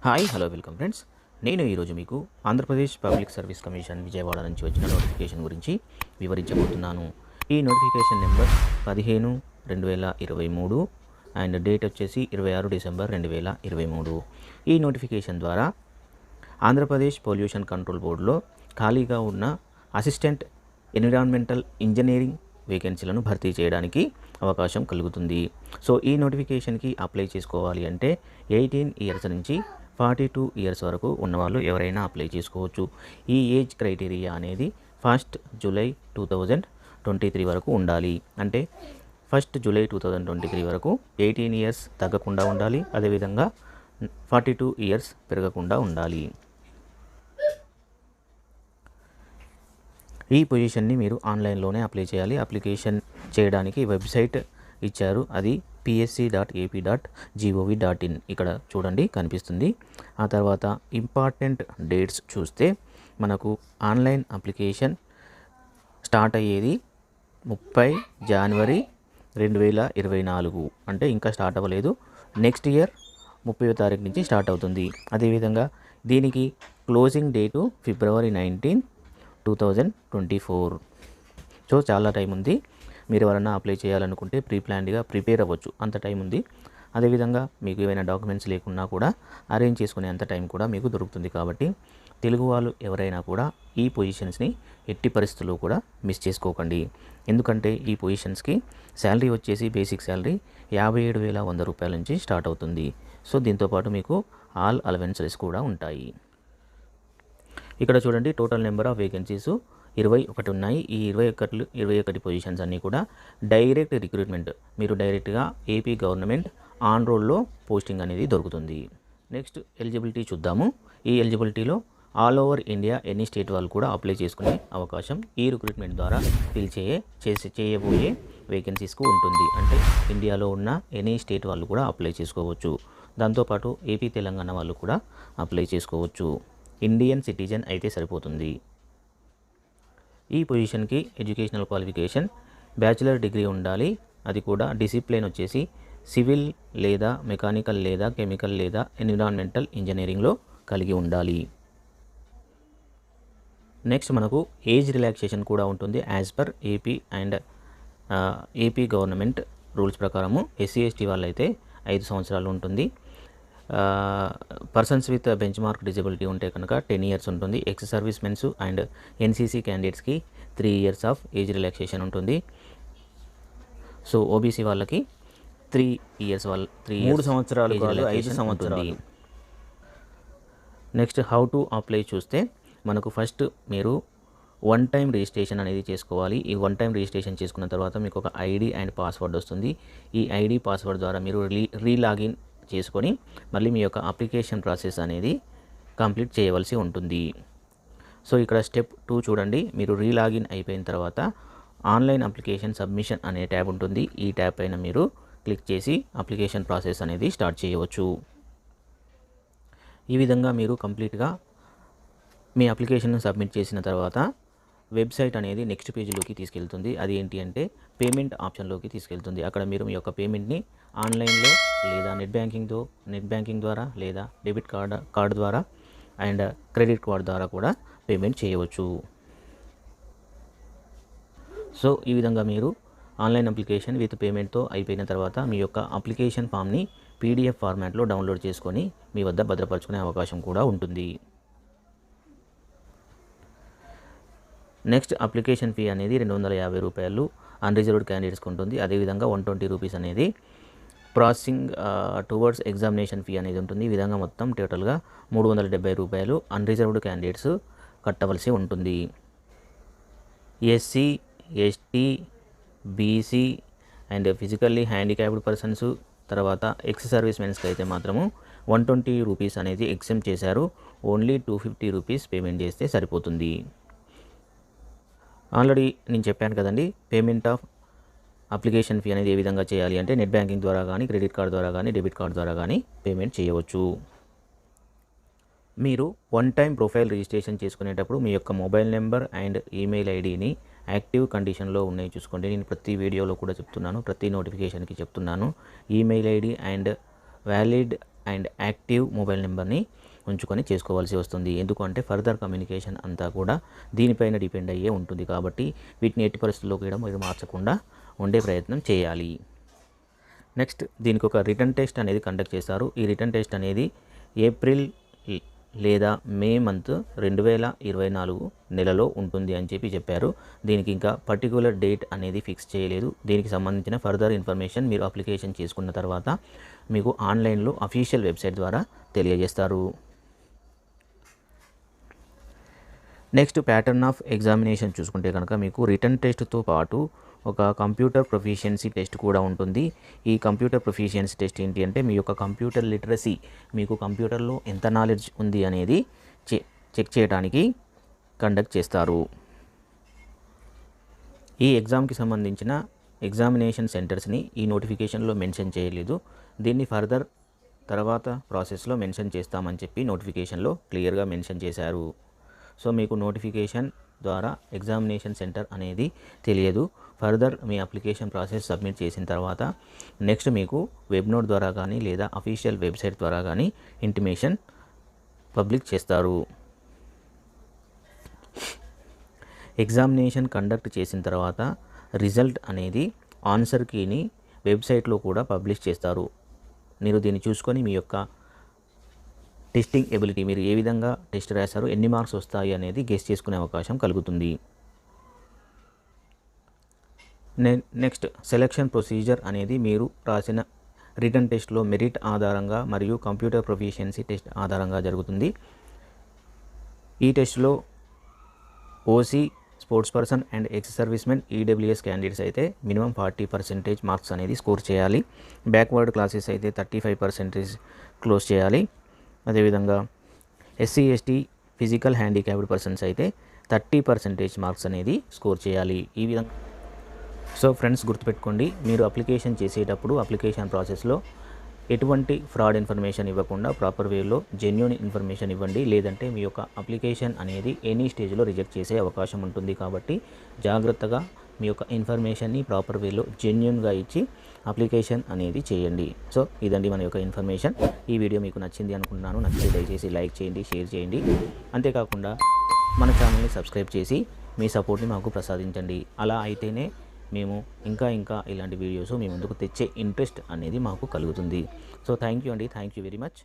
Hi hello welcome friends. నేను ఈరోజు మీకు Andhra Pradesh public service commission Vijayawada నుంచి వచ్చిన నోటిఫికేషన్ గురించి వివరించబోతున్నాను. ఈ నోటిఫికేషన్ నెంబర్ 15/2023 అండ్ డేట్ వచ్చేసి 26 డిసెంబర్ 2023. ఈ నోటిఫికేషన్ ద్వారా ఆంధ్రప్రదేశ్ పొల్యూషన్ కంట్రోల్ బోర్డులో ఖాళీగా ఉన్న అసిస్టెంట్ ఎన్విరాన్మెంటల్ ఇంజనీరింగ్ వేకెన్సీలను భర్తీ చేయడానికి అవకాశం కలుగుతుంది. సో ఈ నోటిఫికేషన్కి అప్లై చేసుకోవాలి అంటే 18 ఇయర్స్ నుంచి 42 ఇయర్స్ వరకు ఉన్నవాళ్ళు ఎవరైనా అప్లై చేసుకోవచ్చు. ఈ ఏజ్ క్రైటీరియా అనేది 1 జూలై 2023 వరకు ఉండాలి. అంటే 1 జూలై 2023 వరకు 18 ఇయర్స్ తగ్గకుండా ఉండాలి. అదేవిధంగా 42 ఇయర్స్ పెరగకుండా ఉండాలి. ఈ పొజిషన్ని మీరు ఆన్లైన్లోనే అప్లై చేయాలి. అప్లికేషన్ చేయడానికి వెబ్సైట్ ఇచ్చారు, అది psc.ap.gov.in. ఇక్కడ చూడండి కనిపిస్తుంది. ఆ తర్వాత ఇంపార్టెంట్ డేట్స్ చూస్తే మనకు ఆన్లైన్ అప్లికేషన్ స్టార్ట్ అయ్యేది 30 జనవరి 2024, అంటే ఇంకా స్టార్ట్ అవ్వలేదు. నెక్స్ట్ ఇయర్ 30వ తారీఖు నుంచి స్టార్ట్ అవుతుంది. అదేవిధంగా దీనికి క్లోజింగ్ డేటు ఫిబ్రవరి 19, 2024. సో చాలా టైం ఉంది. మీరు ఎవరైనా అప్లై చేయాలనుకుంటే ప్లాన్డ్గా ప్రిపేర్ అవ్వచ్చు, అంత టైం ఉంది. అదేవిధంగా మీకు ఏమైనా డాక్యుమెంట్స్ లేకున్నా కూడా అరేంజ్ చేసుకునే అంత టైం కూడా మీకు దొరుకుతుంది. కాబట్టి తెలుగు వాళ్ళు ఎవరైనా కూడా ఈ పొజిషన్స్ని ఎట్టి పరిస్థితుల్లో కూడా మిస్ చేసుకోకండి. ఎందుకంటే ఈ పొజిషన్స్కి శాలరీ వచ్చేసి బేసిక్ శాలరీ 57,100 రూపాయల నుంచి స్టార్ట్ అవుతుంది. సో దీంతోపాటు మీకు ఆల్ అలవెన్సెస్ కూడా ఉంటాయి. ఇక్కడ చూడండి, టోటల్ నెంబర్ ఆఫ్ వేకెన్సీస్ 21 ఉన్నాయి. ఈ 21 పొజిషన్స్ అన్నీ కూడా డైరెక్ట్ రిక్రూట్మెంట్. మీరు డైరెక్ట్గా ఏపీ గవర్నమెంట్ ఆన్ రోల్లో పోస్టింగ్ అనేది దొరుకుతుంది. నెక్స్ట్ ఎలిజిబిలిటీ చూద్దాము. ఈ ఎలిజిబిలిటీలో all over India any state వాళ్ళు కూడా అప్లై చేసుకునే అవకాశం ఈ రిక్రూట్మెంట్ ద్వారా చేయబోయే వేకెన్సీస్కు ఉంటుంది. అంటే ఇండియాలో ఉన్న ఎనీ స్టేట్ వాళ్ళు కూడా అప్లై చేసుకోవచ్చు. దాంతోపాటు ఏపీ తెలంగాణ వాళ్ళు కూడా అప్లై చేసుకోవచ్చు. ఇండియన్ సిటిజన్ అయితే సరిపోతుంది. ఈ పొజిషన్కి ఎడ్యుకేషనల్ క్వాలిఫికేషన్ బ్యాచిలర్ డిగ్రీ ఉండాలి. అది కూడా డిసిప్లిన్ వచ్చేసి సివిల్ లేదా మెకానికల్ లేదా కెమికల్ లేదా ఎన్విరాన్మెంటల్ ఇంజనీరింగ్లో కలిగి ఉండాలి. నెక్స్ట్ మనకు ఏజ్ రిలాక్సేషన్ కూడా ఉంటుంది. As per AP government rules ప్రకారము ఎస్సీ ఎస్టీ వాళ్ళైతే 5 సంవత్సరాలు ఉంటుంది. Persons with benchmark disability ఉంటే కనుక 10 ఇయర్స్ ఉంటుంది. Ex service mens and NCC క్యాండిడేట్స్కి 3 ఇయర్స్ ఆఫ్ ఏజ్ రిలాక్సేషన్ ఉంటుంది. సో ఓబీసీ వాళ్ళకి 3 ఇయర్స్ 3 సంవత్సరాలు 5 సంవత్సరాలు. నెక్స్ట్ హౌ టు అప్లై చూస్తే మనకు ఫస్ట్ మీరు 1 టైం రిజిస్ట్రేషన్ అనేది చేసుకోవాలి. ఈ 1 టైం రిజిస్ట్రేషన్ చేసుకున్న తర్వాత మీకు ఒక ఐడి అండ్ పాస్వర్డ్ వస్తుంది. ఈ ఐడి పాస్వర్డ్ ద్వారా మీరు రీలాగిన్ చేసుకొని మళ్ళీ మీ యొక్క అప్లికేషన్ ప్రాసెస్ అనేది కంప్లీట్ చేయవలసి ఉంటుంది. సో ఇక్కడ స్టెప్ 2 చూడండి. మీరు రీలాగిన్ అయిపోయిన తర్వాత ఆన్లైన్ అప్లికేషన్ సబ్మిషన్ అనే ట్యాబ్ ఉంటుంది. ఈ ట్యాబ్ పైన మీరు క్లిక్ చేసి అప్లికేషన్ ప్రాసెస్ అనేది స్టార్ట్ చేయవచ్చు. ఈ విధంగా మీరు కంప్లీట్గా మీ అప్లికేషన్ను సబ్మిట్ చేసిన తర్వాత వెబ్సైట్ అనేది నెక్స్ట్ పేజీలోకి తీసుకెళ్తుంది. అది ఏంటి అంటే పేమెంట్ ఆప్షన్లోకి తీసుకెళ్తుంది. అక్కడ మీరు మీ యొక్క పేమెంట్ని ఆన్లైన్లో లేదా నెట్ బ్యాంకింగ్ ద్వారా లేదా డెబిట్ కార్డు ద్వారా అండ్ క్రెడిట్ కార్డ్ ద్వారా కూడా పేమెంట్ చేయవచ్చు. సో ఈ విధంగా మీరు ఆన్లైన్ అప్లికేషన్ విత్ పేమెంట్తో అయిపోయిన తర్వాత మీ యొక్క అప్లికేషన్ ఫామ్ని పీడిఎఫ్ ఫార్మాట్లో డౌన్లోడ్ చేసుకొని మీ వద్ద భద్రపరచుకునే అవకాశం కూడా ఉంటుంది. నెక్స్ట్ అప్లికేషన్ ఫీ అనేది 250 రూపాయలు అన్రిజర్వ్డ్ క్యాండిడేట్స్కి ఉంటుంది. అదేవిధంగా 120 రూపీస్ అనేది ప్రాసెసింగ్ టువర్డ్స్ ఎగ్జామినేషన్ ఫీ అనేది ఉంటుంది. ఈ విధంగా మొత్తం టోటల్గా 370 రూపాయలు అన్రిజర్వ్డ్ క్యాండిడేట్స్ కట్టవలసి ఉంటుంది. SC, ST, BC and physically handicapped persons, తర్వాత ఎక్స్ సర్వీస్ మెన్స్కి అయితే మాత్రము 120 రూపీస్ అనేది ఎగ్జెంప్ట్ చేశారు. ఓన్లీ 250 రూపీస్ పేమెంట్ చేస్తే సరిపోతుంది. ఆల్రెడీ నేను చెప్పాను కదండి, పేమెంట్ ఆఫ్ అప్లికేషన్ ఫీ అనేది ఏ విధంగా చేయాలి అంటే నెట్ బ్యాంకింగ్ ద్వారా కానీ క్రెడిట్ కార్డ్ ద్వారా కానీ డెబిట్ కార్డ్ ద్వారా కానీ పేమెంట్ చేయవచ్చు. మీరు 1 టైం ప్రొఫైల్ రిజిస్ట్రేషన్ చేసుకునేటప్పుడు మీ యొక్క మొబైల్ నెంబర్ అండ్ ఈమెయిల్ ఐడిని యాక్టివ్ కండిషన్లో ఉన్నాయి చూసుకోండి. నేను ప్రతి వీడియోలో కూడా చెప్తున్నాను, ప్రతి నోటిఫికేషన్కి చెప్తున్నాను. Email ID and valid and active mobile నెంబర్ని ఉంచుకొని చేసుకోవాల్సి వస్తుంది. ఎందుకంటే ఫర్దర్ కమ్యూనికేషన్ అంతా కూడా దీనిపైన డిపెండ్ అయ్యే ఉంటుంది. కాబట్టి వీటిని ఎట్టి పరిస్థితుల్లో కూడా మీరు మార్చకుండా ఉండే ప్రయత్నం చేయాలి. నెక్స్ట్ దీనికి ఒక రిటర్న్ టెస్ట్ అనేది కండక్ట్ చేస్తారు. ఈ రిటర్న్ టెస్ట్ అనేది ఏప్రిల్ లేదా మే మంత్ 2024 నెలలో ఉంటుంది అని చెప్పారు. దీనికి ఇంకా పర్టికులర్ డేట్ అనేది ఫిక్స్ చేయలేదు. దీనికి సంబంధించిన ఫర్దర్ ఇన్ఫర్మేషన్ మీరు అప్లికేషన్ చేసుకున్న తర్వాత మీకు ఆన్లైన్లో అఫీషియల్ వెబ్సైట్ ద్వారా తెలియజేస్తారు. నెక్స్ట్ ప్యాటర్న్ ఆఫ్ ఎగ్జామినేషన్ చూసుకుంటే కనుక మీకు రిటర్న్ టెస్ట్తో పాటు ఒక కంప్యూటర్ ప్రొఫిషియన్సీ టెస్ట్ కూడా ఉంటుంది. ఈ కంప్యూటర్ ప్రొఫిషియన్సీ టెస్ట్ ఏంటి అంటే మీ యొక్క కంప్యూటర్ లిటరసీ, మీకు కంప్యూటర్లో ఎంత నాలెడ్జ్ ఉంది అనేది చెక్ చేయడానికి కండక్ట్ చేస్తారు. ఈ ఎగ్జామ్కి సంబంధించిన ఎగ్జామినేషన్ సెంటర్స్ని ఈ నోటిఫికేషన్లో మెన్షన్ చేయలేదు. దీన్ని ఫర్దర్ తర్వాత ప్రాసెస్లో మెన్షన్ చేస్తామని చెప్పి నోటిఫికేషన్లో క్లియర్గా మెన్షన్ చేశారు. సో మీకు నోటిఫికేషన్ ద్వారా ఎగ్జామినేషన్ సెంటర్ అనేది తెలియదు. ఫర్దర్ మీ అప్లికేషన్ ప్రాసెస్ సబ్మిట్ చేసిన తర్వాత నెక్స్ట్ మీకు వెబ్ నోట్ ద్వారా కానీ లేదా అఫీషియల్ వెబ్సైట్ ద్వారా కానీ ఇంటిమేషన్ పబ్లిక్ చేస్తారు. ఎగ్జామినేషన్ కండక్ట్ చేసిన తర్వాత రిజల్ట్ అనేది ఆన్సర్ కీని వెబ్సైట్లో కూడా పబ్లిష్ చేస్తారు. మీరు దీన్ని చూసుకొని మీ యొక్క టెస్టింగ్ ఎబిలిటీ, మీరు ఏ విధంగా టెస్ట్ రాశారు, ఎన్ని మార్క్స్ వస్తాయి అనేది గెస్ చేసుకునే అవకాశం కలుగుతుంది. నెక్స్ట్ సెలక్షన్ ప్రొసీజర్ అనేది మీరు రాసిన రిటర్న్ టెస్ట్లో మెరిట్ ఆధారంగా మరియు కంప్యూటర్ ప్రొఫిషియన్సీ టెస్ట్ ఆధారంగా జరుగుతుంది. ఈ టెస్ట్లో OC, sports person and ex servicemen, EWS candidates అయితే మినిమం 40% మార్క్స్ అనేది స్కోర్ చేయాలి. బ్యాక్వర్డ్ క్లాసెస్ అయితే 35% క్లోజ్ చేయాలి. అదేవిధంగా SC, ST, physical handicapped persons అయితే 30% మార్క్స్ అనేది స్కోర్ చేయాలి. ఈ విధంగా సో ఫ్రెండ్స్ గుర్తుపెట్టుకోండి, మీరు అప్లికేషన్ చేసేటప్పుడు అప్లికేషన్ ప్రాసెస్లో ఎటువంటి ఫ్రాడ్ ఇన్ఫర్మేషన్ ఇవ్వకుండా ప్రాపర్ వేలో జెన్యూన్ ఇన్ఫర్మేషన్ ఇవ్వండి. లేదంటే మీ యొక్క అప్లికేషన్ అనేది ఎనీ స్టేజ్లో రిజెక్ట్ చేసే అవకాశం ఉంటుంది. కాబట్టి జాగ్రత్తగా మీ యొక్క ఇన్ఫర్మేషన్ని ప్రాపర్ వేలో జెన్యూన్గా ఇచ్చి అప్లికేషన్ అనేది చేయండి. సో ఇదండి మన యొక్క ఇన్ఫర్మేషన్. ఈ వీడియో మీకు నచ్చింది అనుకుంటున్నాను. నచ్చితే దయచేసి లైక్ చేయండి, షేర్ చేయండి. అంతేకాకుండా మన ఛానల్ని సబ్స్క్రైబ్ చేసి మీ సపోర్ట్ని మాకు ప్రసాదించండి. అలా అయితేనే మేము ఇంకా ఇలాంటి వీడియోస్ మీ ముందుకు తెచ్చే ఇంట్రెస్ట్ అనేది మాకు కలుగుతుంది. సో థ్యాంక్ యూ అండి. Thank you very much.